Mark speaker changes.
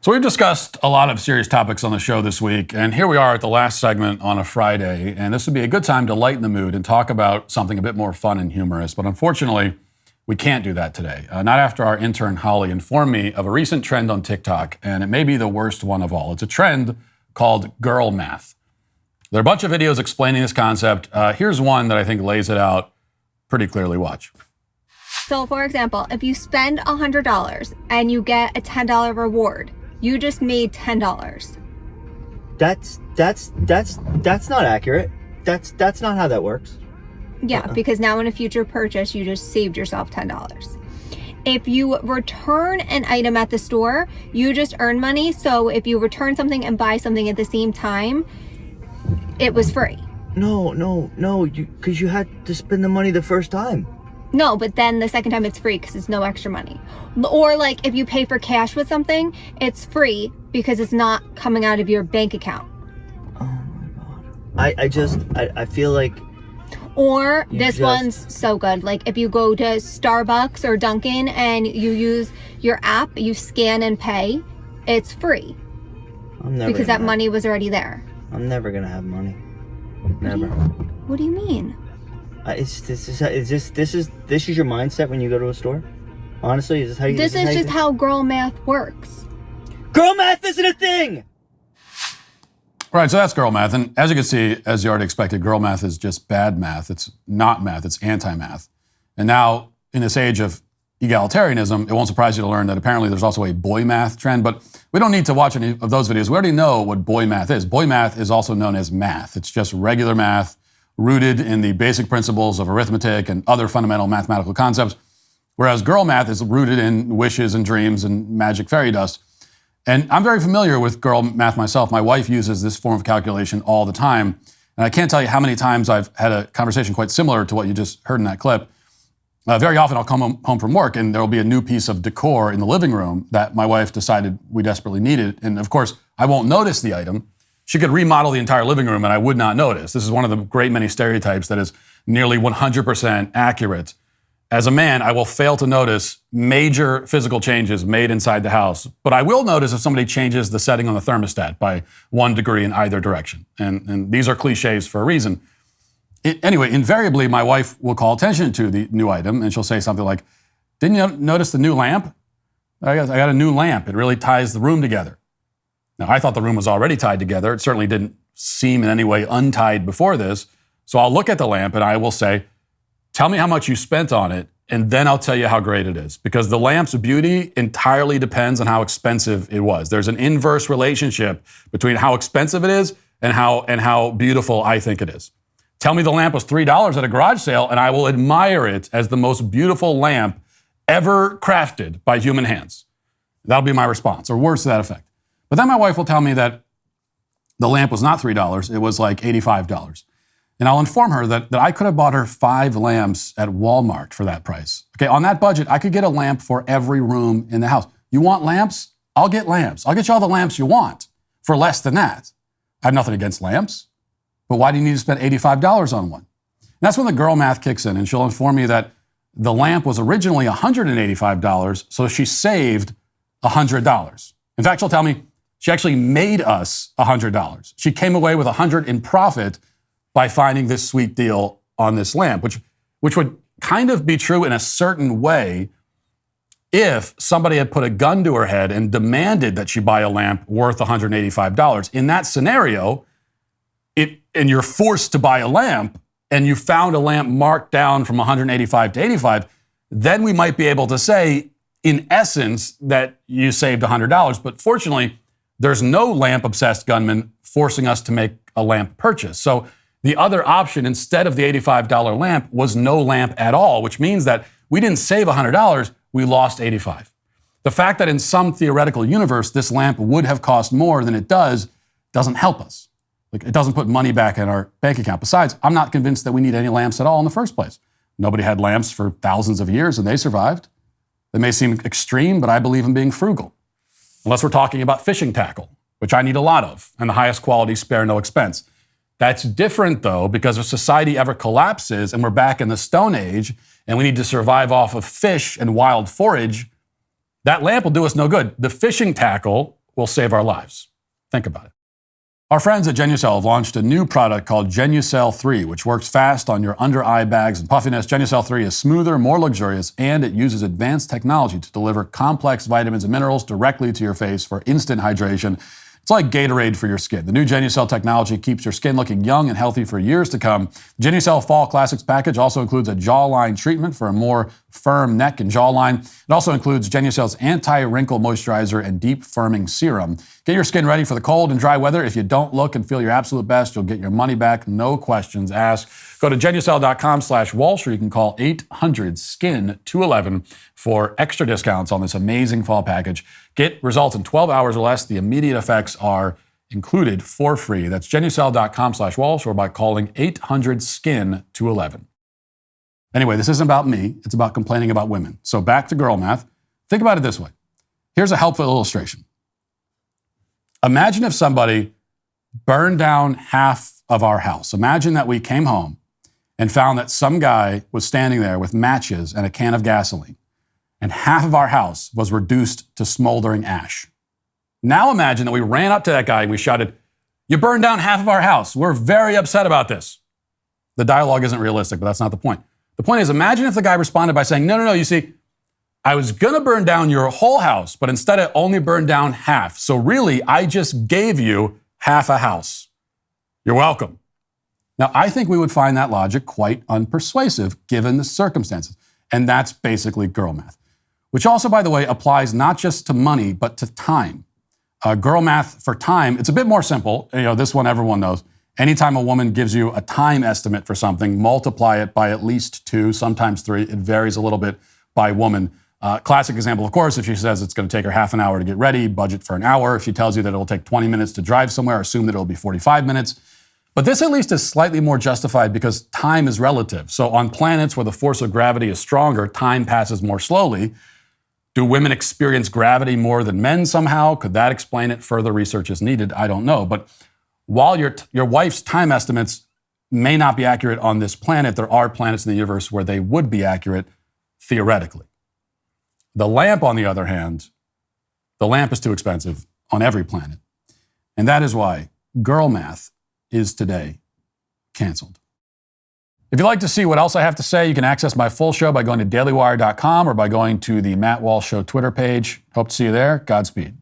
Speaker 1: So we've discussed a lot of serious topics on the show this week, and here we are at the last segment on a Friday, and this would be a good time to lighten the mood and talk about something a bit more fun and humorous, but unfortunately, we can't do that today. Not after our intern Holly informed me of a recent trend on TikTok, and it may be the worst one of all. It's a trend called girl math. There are a bunch of videos explaining this concept. Here's one that I think lays it out pretty clearly. Watch.
Speaker 2: So for example, if you spend $100 and you get a $10 reward, you just made $10.
Speaker 3: That's not accurate. That's not how that works.
Speaker 2: Yeah, because now in a future purchase, you just saved yourself $10. If you return an item at the store, you just earn money. So if you return something and buy something at the same time, it was free.
Speaker 3: No, because you had to spend the money the first time.
Speaker 2: No, but then the second time it's free because it's no extra money. Or like if you pay for cash with something, it's free because it's not coming out of your bank account.
Speaker 3: Oh my God. I feel like...
Speaker 2: Or this one's so good. Like if you go to Starbucks or Dunkin' and you use your app, you scan and pay, it's free. Because that money was already there.
Speaker 3: I'm never going to have money. Never.
Speaker 2: What do you mean?
Speaker 3: This is your mindset when you go to a store? Honestly, is this how you...
Speaker 2: This is just how girl math works.
Speaker 3: Girl math isn't a thing!
Speaker 1: Right, so that's girl math. And as you can see, as you already expected, girl math is just bad math. It's not math, it's anti-math. And now, in this age of egalitarianism, it won't surprise you to learn that apparently there's also a boy math trend, but we don't need to watch any of those videos. We already know what boy math is. Boy math is also known as math. It's just regular math, rooted in the basic principles of arithmetic and other fundamental mathematical concepts, whereas girl math is rooted in wishes and dreams and magic fairy dust. And I'm very familiar with girl math myself. My wife uses this form of calculation all the time, and I can't tell you how many times I've had a conversation quite similar to what you just heard in that clip. Very often I'll come home from work and there will be a new piece of decor in the living room that my wife decided we desperately needed. And of course, I won't notice the item. She could remodel the entire living room and I would not notice. This is one of the great many stereotypes that is nearly 100% accurate. As a man, I will fail to notice major physical changes made inside the house, but I will notice if somebody changes the setting on the thermostat by 1 degree in either direction. And these are cliches for a reason. Anyway, invariably, my wife will call attention to the new item and she'll say something like, "Didn't you notice the new lamp? I got a new lamp. It really ties the room together." Now, I thought the room was already tied together. It certainly didn't seem in any way untied before this. So I'll look at the lamp and I will say, "Tell me how much you spent on it, and then I'll tell you how great it is." Because the lamp's beauty entirely depends on how expensive it was. There's an inverse relationship between how expensive it is and how beautiful I think it is. Tell me the lamp was $3 at a garage sale, and I will admire it as the most beautiful lamp ever crafted by human hands. That'll be my response, or words to that effect. But then my wife will tell me that the lamp was not $3, it was like $85. And I'll inform her that I could have bought her 5 lamps at Walmart for that price. Okay, on that budget, I could get a lamp for every room in the house. You want lamps? I'll get lamps. I'll get you all the lamps you want for less than that. I have nothing against lamps, but why do you need to spend $85 on one? And that's when the girl math kicks in, and she'll inform me that the lamp was originally $185, so she saved $100. In fact, she'll tell me she actually made us $100. She came away with $100 in profit by finding this sweet deal on this lamp, which would kind of be true in a certain way if somebody had put a gun to her head and demanded that she buy a lamp worth $185. In that scenario, and you're forced to buy a lamp, and you found a lamp marked down from $185 to $85, then we might be able to say, in essence, that you saved $100. But fortunately, there's no lamp-obsessed gunman forcing us to make a lamp purchase. So the other option, instead of the $85 lamp, was no lamp at all, which means that we didn't save $100, we lost $85. The fact that in some theoretical universe, this lamp would have cost more than it does, doesn't help us. Like, it doesn't put money back in our bank account. Besides, I'm not convinced that we need any lamps at all in the first place. Nobody had lamps for thousands of years and they survived. They may seem extreme, but I believe in being frugal. Unless we're talking about fishing tackle, which I need a lot of, and the highest quality spare no expense. That's different though, because if society ever collapses and we're back in the Stone Age and we need to survive off of fish and wild forage, that lamp will do us no good. The fishing tackle, will save our lives. Think about it. Our friends at Genucel have launched a new product called Genucel 3, which works fast on your under-eye bags and puffiness. Genucel 3 is smoother, more luxurious, and it uses advanced technology to deliver complex vitamins and minerals directly to your face for instant hydration. It's like Gatorade for your skin. The new Genucel technology keeps your skin looking young and healthy for years to come. The Genucel Fall Classics package also includes a jawline treatment for a more firm neck and jawline. It also includes Genucel's anti-wrinkle moisturizer and deep firming serum. Get your skin ready for the cold and dry weather. If you don't look and feel your absolute best, you'll get your money back. No questions asked. Go to Genucel.com/Walsh, or you can call 800-SKIN-211 for extra discounts on this amazing fall package. Get results in 12 hours or less. The immediate effects are included for free. That's Genucel.com/Walsh, or by calling 800-SKIN-211. Anyway, this isn't about me. It's about complaining about women. So back to girl math. Think about it this way. Here's a helpful illustration. Imagine if somebody burned down half of our house. Imagine that we came home and found that some guy was standing there with matches and a can of gasoline, and half of our house was reduced to smoldering ash. Now imagine that we ran up to that guy and we shouted, "You burned down half of our house. We're very upset about this." The dialogue isn't realistic, but that's not the point. The point is, imagine if the guy responded by saying, no, you see, I was going to burn down your whole house, but instead I only burned down half. So really, I just gave you half a house. You're welcome. Now, I think we would find that logic quite unpersuasive given the circumstances. And that's basically girl math, which also, by the way, applies not just to money, but to time. Girl math for time, it's a bit more simple. This one everyone knows. Anytime a woman gives you a time estimate for something, multiply it by at least 2, sometimes 3. It varies a little bit by woman. Classic example, of course, if she says it's going to take her half an hour to get ready, budget for an hour. If she tells you that it'll take 20 minutes to drive somewhere, assume that it'll be 45 minutes. But this at least is slightly more justified because time is relative. So on planets where the force of gravity is stronger, time passes more slowly. Do women experience gravity more than men somehow? Could that explain it? Further research is needed. I don't know. But while your wife's time estimates may not be accurate on this planet, there are planets in the universe where they would be accurate theoretically. The lamp, on the other hand, the lamp is too expensive on every planet. And that is why girl math is today canceled. If you'd like to see what else I have to say, you can access my full show by going to dailywire.com or by going to the Matt Walsh Show Twitter page. Hope to see you there. Godspeed.